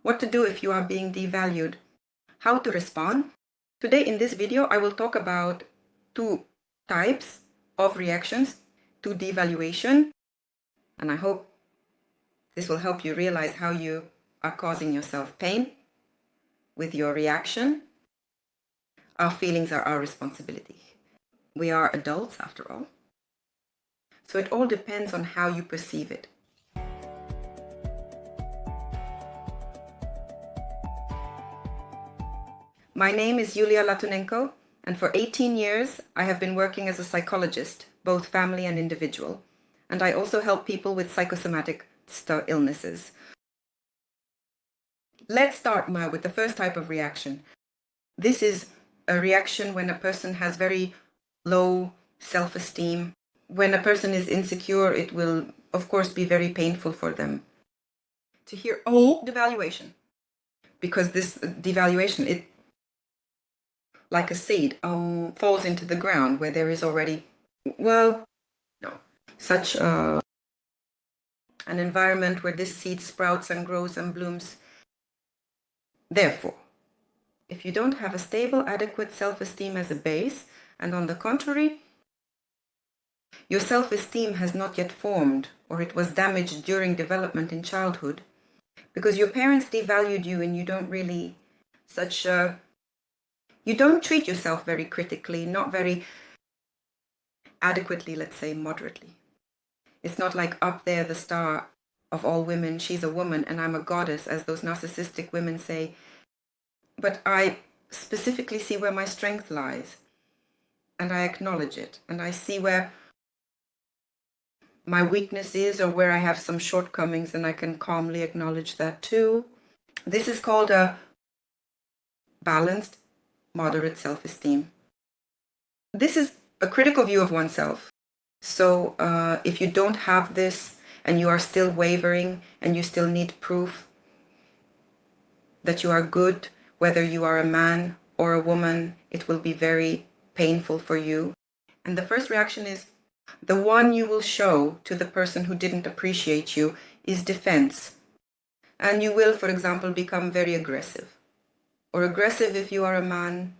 what to do if you are being devalued, how to respond. Today in this video, I will talk about two types of reactions to devaluation, and I hope this will help you realize how you are causing yourself pain with your reaction. Our feelings are our responsibility. We are adults after all. So it all depends on how you perceive it. My name is Yulia Latunenko, and for 18 years I have been working as a psychologist, both family and individual. And I also help people with psychosomatic illnesses. Let's start now with the first type of reaction. This is a reaction when a person has very low self-esteem. When a person is insecure, it will, of course, be very painful for them to hear, oh, devaluation. Because this devaluation, it, like a seed, falls into the ground where there is already, such an environment where this seed sprouts and grows and blooms. Therefore, if you don't have a stable, adequate self-esteem as a base, and on the contrary, your self-esteem has not yet formed, or it was damaged during development in childhood, because your parents devalued you and you don't really you don't treat yourself very critically, not very adequately, let's say moderately. It's not like up there, the star of all women, she's a woman and I'm a goddess, as those narcissistic women say. But I specifically see where my strength lies, and I acknowledge it, and I see where my weakness is, or where I have some shortcomings, and I can calmly acknowledge that too. This is called a balanced, moderate self-esteem. This is a critical view of oneself. So if you don't have this and you are still wavering and you still need proof that you are good, whether you are a man or a woman, it will be very painful for you. And the first reaction is, the one you will show to the person who didn't appreciate you is defense. And you will, for example, become very aggressive. Or aggressive if you are a man.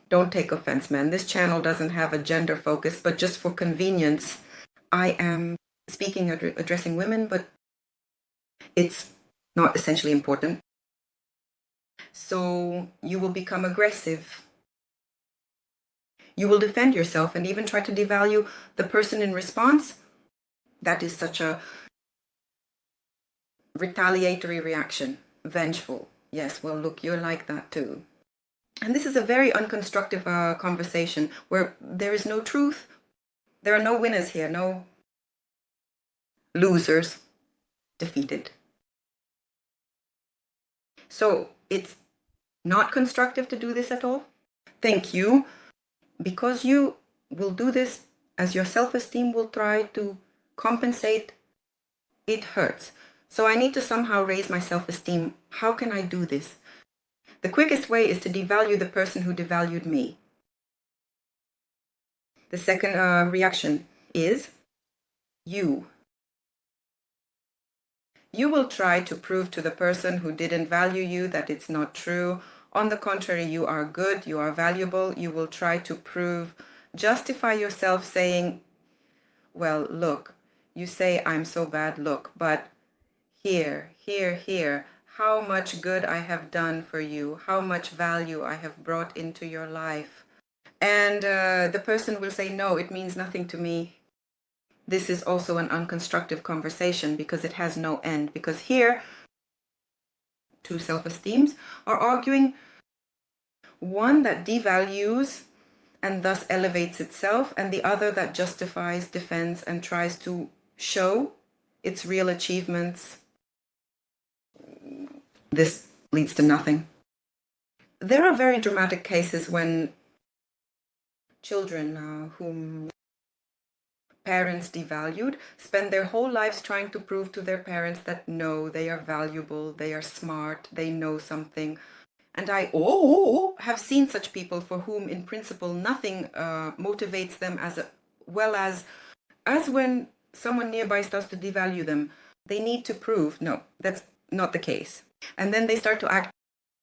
Don't take offense, man. This channel doesn't have a gender focus, but just for convenience, I am speaking, addressing women, but it's not essentially important. So you will become aggressive. You will defend yourself and even try to devalue the person in response. That is such a retaliatory reaction. Vengeful. Yes, well, look, you're like that too. And this is a very unconstructive conversation where there is no truth. There are no winners here, no losers, defeated. So it's not constructive to do this at all. Thank you. Because you will do this as your self-esteem will try to compensate, it hurts. So I need to somehow raise my self-esteem. How can I do this? The quickest way is to devalue the person who devalued me. The second reaction is you. You will try to prove to the person who didn't value you that it's not true. On the contrary, you are good, you are valuable. You will try to justify yourself saying, well, look, you say I'm so bad, look, but here, how much good I have done for you, how much value I have brought into your life. And the person will say, no, it means nothing to me. This is also an unconstructive conversation because it has no end. Because here, two self-esteems are arguing, one that devalues and thus elevates itself, and the other that justifies, defends, and tries to show its real achievements. This leads to nothing. There are very dramatic cases when children whom parents devalued spend their whole lives trying to prove to their parents that no, they are valuable, they are smart, they know something. And I have seen such people for whom in principle nothing motivates them as well as when someone nearby starts to devalue them. They need to prove, no, that's not the case. And then they start to act.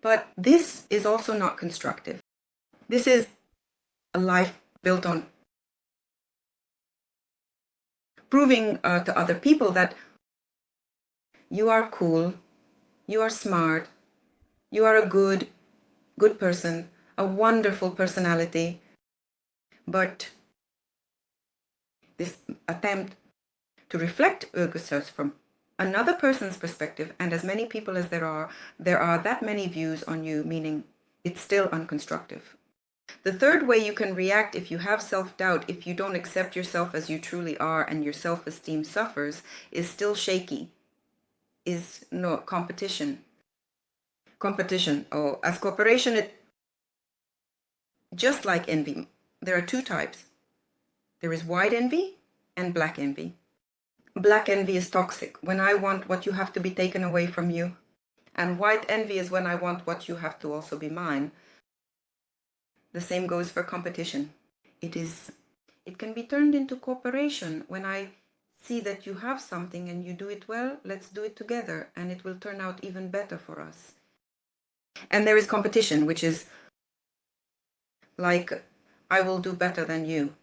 But this is also not constructive. This is a life built on proving to other people that you are cool, you are smart, you are a good person, a wonderful personality. But this attempt to reflect yourself from another person's perspective, and as many people as there are that many views on you, meaning it's still unconstructive. The third way you can react if you have self-doubt, if you don't accept yourself as you truly are and your self-esteem suffers, is still shaky, is no competition. Competition. Oh, as cooperation, it just like envy. There are two types. There is white envy and black envy. Black envy is toxic. When I want what you have to be taken away from you. And white envy is when I want what you have to also be mine. The same goes for competition. It can be turned into cooperation. When I see that you have something and you do it well, let's do it together and it will turn out even better for us. And there is competition, which is like, I will do better than you,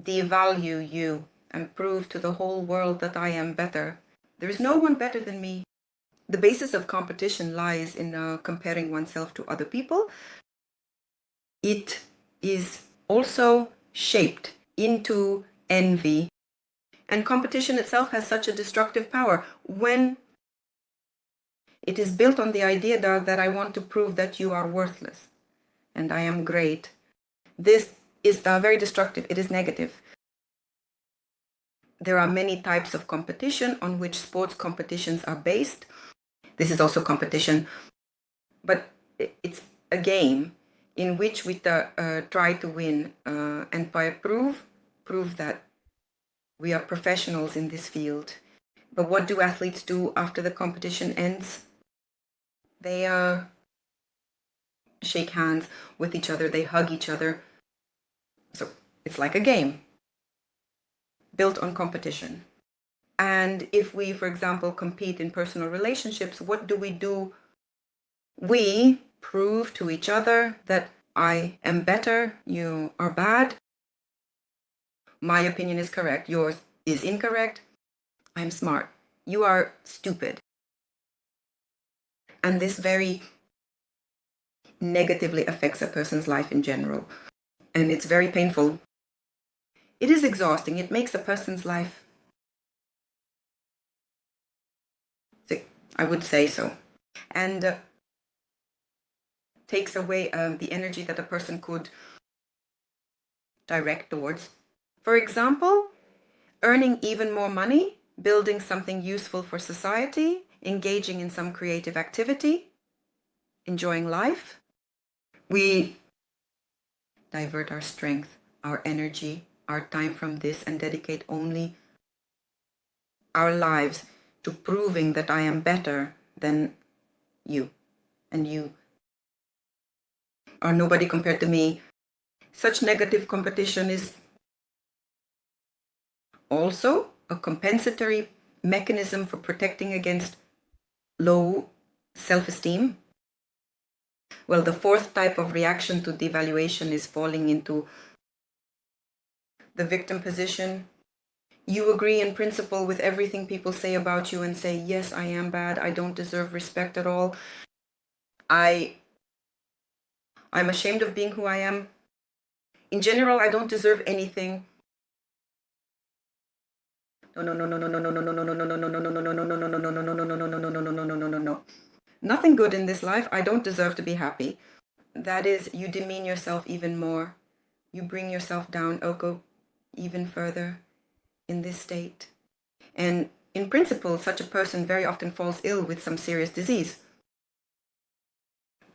devalue you, and prove to the whole world that I am better. There is no one better than me. The basis of competition lies in comparing oneself to other people. It is also shaped into envy. And competition itself has such a destructive power when it is built on the idea that I want to prove that you are worthless and I am great. This is very destructive. It is negative. There are many types of competition on which sports competitions are based. This is also competition, but it's a game in which we try to win and by prove that we are professionals in this field. But what do athletes do after the competition ends? They shake hands with each other, they hug each other. So it's like a game built on competition. And if we, for example, compete in personal relationships, what do? We prove to each other that I am better, you are bad, my opinion is correct, yours is incorrect, I'm smart, you are stupid. And this very negatively affects a person's life in general. And it's very painful. It is exhausting. It makes a person's life sick, I would say so. And takes away the energy that a person could direct towards, for example, earning even more money, building something useful for society, engaging in some creative activity, enjoying life. We divert our strength, our energy, our time from this and dedicate only our lives to proving that I am better than you and you are nobody compared to me. Such negative competition is also a compensatory mechanism for protecting against low self-esteem. Well, the fourth type of reaction to devaluation is falling into the victim position. You agree in principle with everything people say about you and say, yes, I am bad. I don't deserve respect at all. I'm ashamed of being who I am. In general, I don't deserve anything. No. Nothing good in this life. I don't deserve to be happy. That is, you demean yourself even more. You bring yourself down, go even further in this state. And in principle, such a person very often falls ill with some serious disease.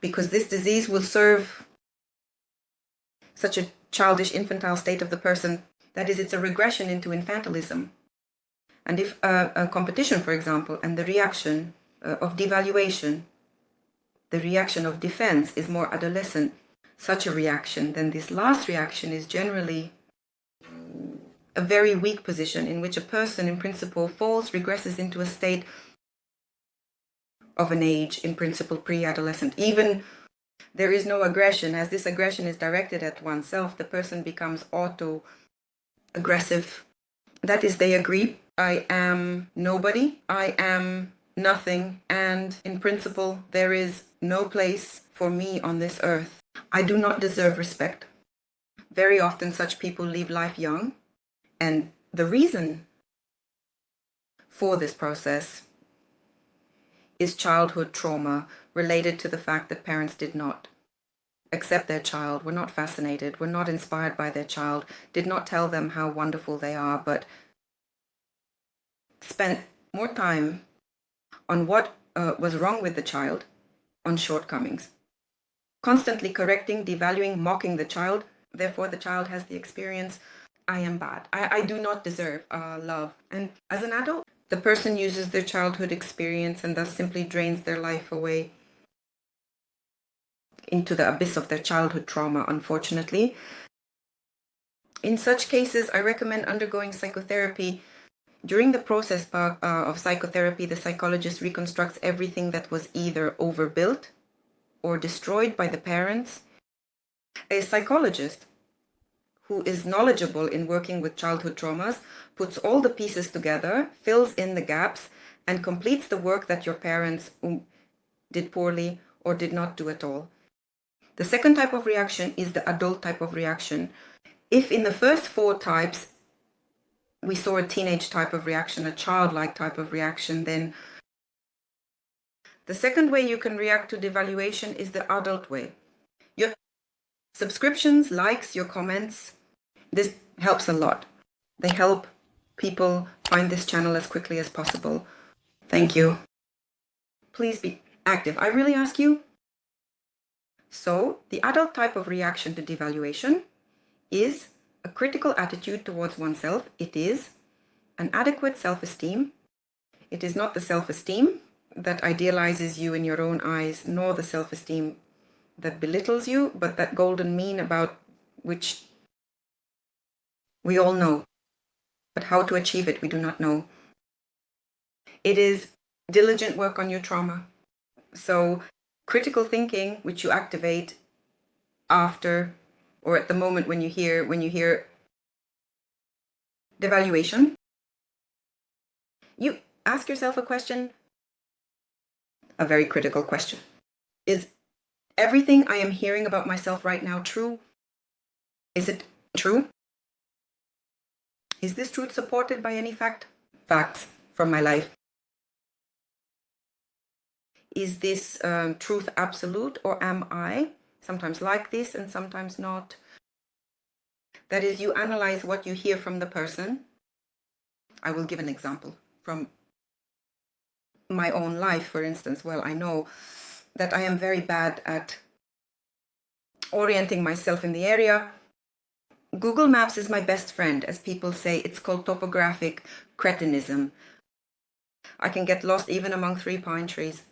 Because this disease will serve such a childish, infantile state of the person. That is, it's a regression into infantilism. And if a competition, for example, and the reaction of devaluation, the reaction of defense is more adolescent, such a reaction, then this last reaction is generally a very weak position in which a person in principle falls, regresses into a state of an age, in principle pre-adolescent. Even there is no aggression. As this aggression is directed at oneself, the person becomes auto-aggressive. That is, they agree, I am nobody, I am nothing, and in principle, there is no place for me on this earth. I do not deserve respect. Very often such people leave life young, and the reason for this process is childhood trauma related to the fact that parents did not accept their child, were not fascinated, were not inspired by their child, did not tell them how wonderful they are, but spent more time on what was wrong with the child, on shortcomings. Constantly correcting, devaluing, mocking the child. Therefore, the child has the experience, I am bad. I do not deserve love. And as an adult, the person uses their childhood experience and thus simply drains their life away into the abyss of their childhood trauma, unfortunately. In such cases, I recommend undergoing psychotherapy. During the process of psychotherapy, the psychologist reconstructs everything that was either overbuilt or destroyed by the parents. A psychologist who is knowledgeable in working with childhood traumas puts all the pieces together, fills in the gaps, and completes the work that your parents did poorly or did not do at all. The second type of reaction is the adult type of reaction. If in the first 4 types we saw a teenage type of reaction, a childlike type of reaction, then the second way you can react to devaluation is the adult way. Your subscriptions, likes, your comments, this helps a lot. They help people find this channel as quickly as possible. Thank you. Please be active. I really ask you. So, the adult type of reaction to devaluation is a critical attitude towards oneself. It is an adequate self-esteem. It is not the self-esteem that idealizes you in your own eyes, nor the self-esteem that belittles you, but that golden mean about which we all know. But how to achieve it, we do not know. It is diligent work on your trauma. So critical thinking, which you activate after or at the moment when you hear devaluation, you ask yourself a question, a very critical question. Is everything I am hearing about myself right now true? Is it true? Is this truth supported by any facts from my life? Is this truth absolute, or am I sometimes like this and sometimes not? That is, you analyze what you hear from the person. I will give an example from my own life, for instance. Well, I know that I am very bad at orienting myself in the area. Google Maps is my best friend, as people say. It's called topographic cretinism. I can get lost even among 3 pine trees.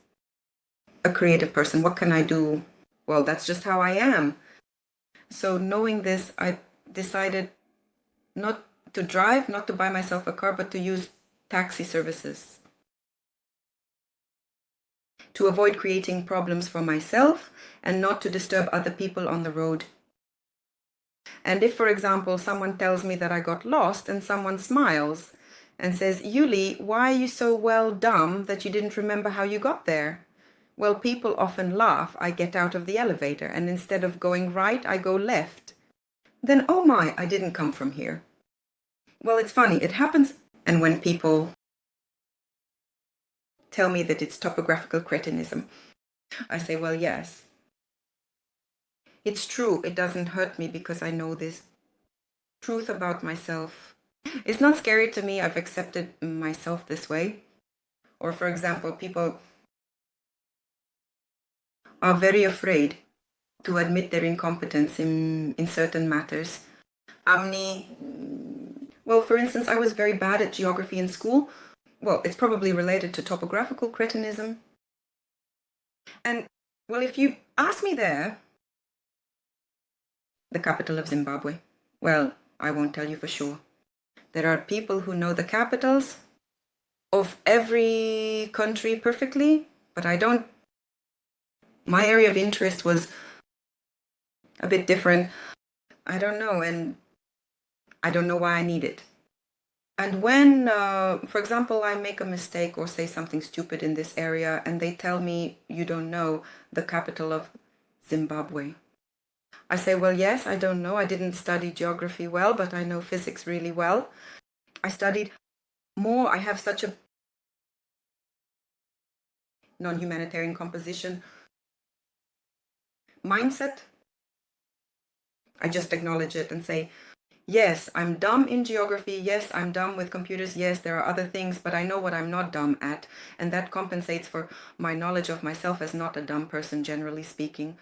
A creative person, what can I do? Well, that's just how I am. So knowing this, I decided not to drive, not to buy myself a car, but to use taxi services to avoid creating problems for myself and not to disturb other people on the road. And if, for example, someone tells me that I got lost and someone smiles and says, Yuli, why are you so well dumb that you didn't remember how you got there? Well, people often laugh. I get out of the elevator and instead of going right, I go left. Then, oh my, I didn't come from here. Well, it's funny, it happens. And when people tell me that it's topographical cretinism, I say, well, yes. It's true, it doesn't hurt me because I know this truth about myself. It's not scary to me, I've accepted myself this way. Or for example, people are very afraid to admit their incompetence in certain matters. Well, for instance, I was very bad at geography in school. Well, it's probably related to topographical cretinism. And, well, if you ask me there, the capital of Zimbabwe, well, I won't tell you for sure. There are people who know the capitals of every country perfectly. But my area of interest was a bit different. I don't know, and I don't know why I need it. And when, for example, I make a mistake or say something stupid in this area and they tell me, you don't know the capital of Zimbabwe. I say, well, yes, I don't know. I didn't study geography well, but I know physics really well. I studied more. I have such a non-humanitarian composition mindset. I just acknowledge it and say, yes, I'm dumb in geography. Yes, I'm dumb with computers. Yes, there are other things, but I know what I'm not dumb at. And that compensates for my knowledge of myself as not a dumb person, generally speaking.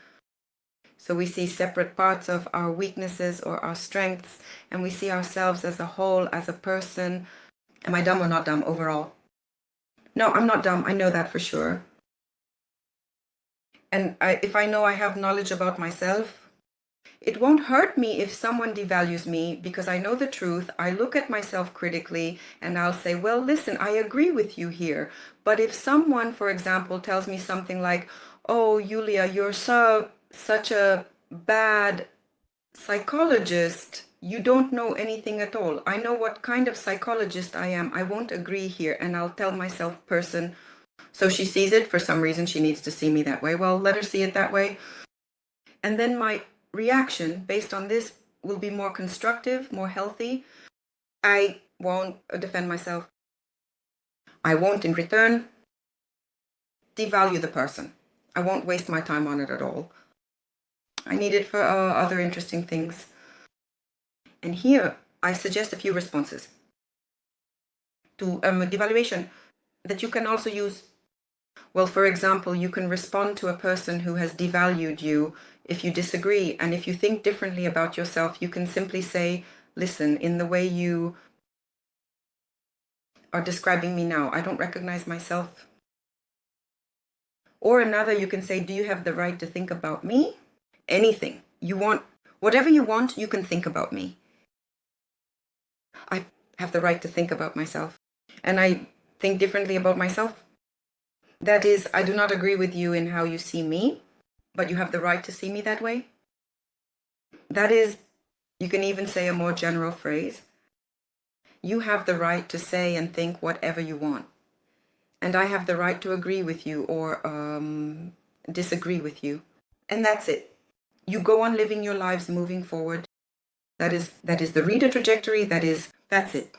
So we see separate parts of our weaknesses or our strengths, and we see ourselves as a whole, as a person. Am I dumb or not dumb overall? No, I'm not dumb. I know that for sure. And if I know I have knowledge about myself, it won't hurt me if someone devalues me because I know the truth. I look at myself critically and I'll say, well, listen, I agree with you here. But if someone, for example, tells me something like, oh, Yulia, you're such a bad psychologist, you don't know anything at all. I know what kind of psychologist I am. I won't agree here. And I'll tell myself, person, so she sees it. For some reason, she needs to see me that way. Well, let her see it that way. And then my reaction based on this will be more constructive, more healthy. I won't defend myself. I won't, in return, devalue the person. I won't waste my time on it at all. I need it for other interesting things. And here, I suggest a few responses to devaluation that you can also use. Well, for example, you can respond to a person who has devalued you if you disagree. And if you think differently about yourself, you can simply say, listen, in the way you are describing me now, I don't recognize myself. Or another, you can say, do you have the right to think about me? Anything you want, whatever you want, you can think about me. I have the right to think about myself. And I think differently about myself. That is, I do not agree with you in how you see me, but you have the right to see me that way. That is, you can even say a more general phrase. You have the right to say and think whatever you want. And I have the right to agree with you or disagree with you. And that's it. You go on living your lives moving forward. That is the reader trajectory. That's it.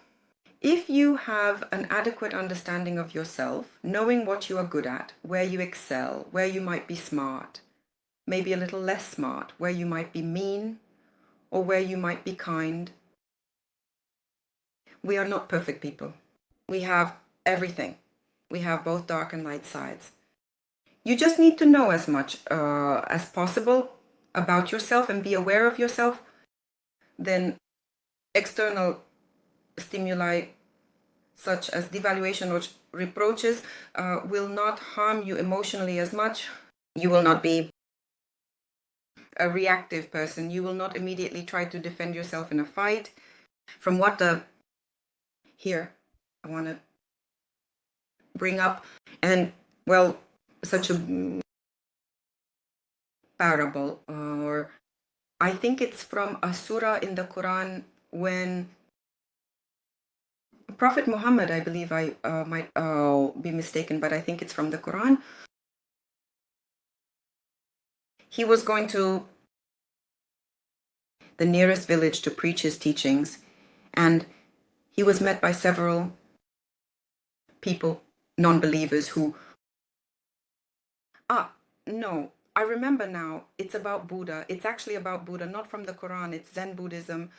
If you have an adequate understanding of yourself, knowing what you are good at, where you excel, where you might be smart, maybe a little less smart, where you might be mean, or where you might be kind. We are not perfect people. We have everything. We have both dark and light sides. You just need to know as much as possible about yourself and be aware of yourself. Then external stimuli such as devaluation or reproaches will not harm you emotionally as much. You will not be a reactive person. You will not immediately try to defend yourself in a fight. From what here I want to bring up, and well, such a parable, or I think it's from a surah in the Quran when Prophet Muhammad, I believe, I might be mistaken, but I think it's from the Quran. He was going to the nearest village to preach his teachings, and he was met by several people, non-believers, who no, I remember now, it's about Buddha. It's actually about Buddha, not from the Quran. It's Zen Buddhism.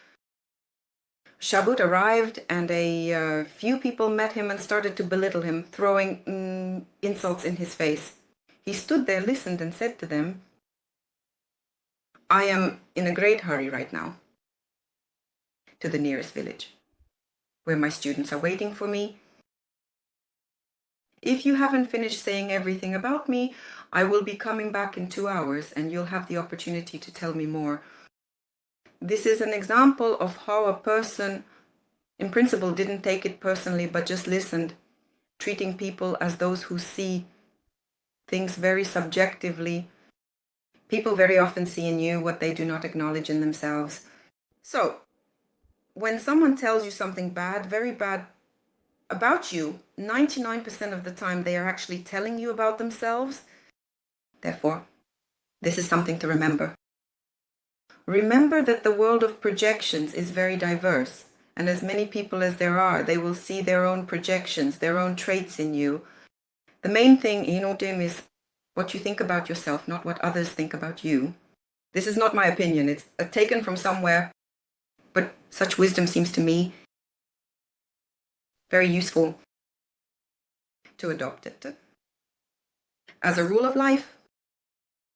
Shabut arrived and a few people met him and started to belittle him, throwing insults in his face. He stood there, listened, and said to them, I am in a great hurry right now to the nearest village where my students are waiting for me. If you haven't finished saying everything about me, I will be coming back in 2 hours and you'll have the opportunity to tell me more. This is an example of how a person, in principle, didn't take it personally, but just listened, treating people as those who see things very subjectively. People very often see in you what they do not acknowledge in themselves. So, when someone tells you something bad, very bad about you, 99% of the time they are actually telling you about themselves. Therefore, this is something to remember. Remember that the world of projections is very diverse, and as many people as there are, they will see their own projections, their own traits in you. The main thing, is what you think about yourself, not what others think about you. This is not my opinion. It's taken from somewhere, but such wisdom seems to me very useful to adopt it. As a rule of life,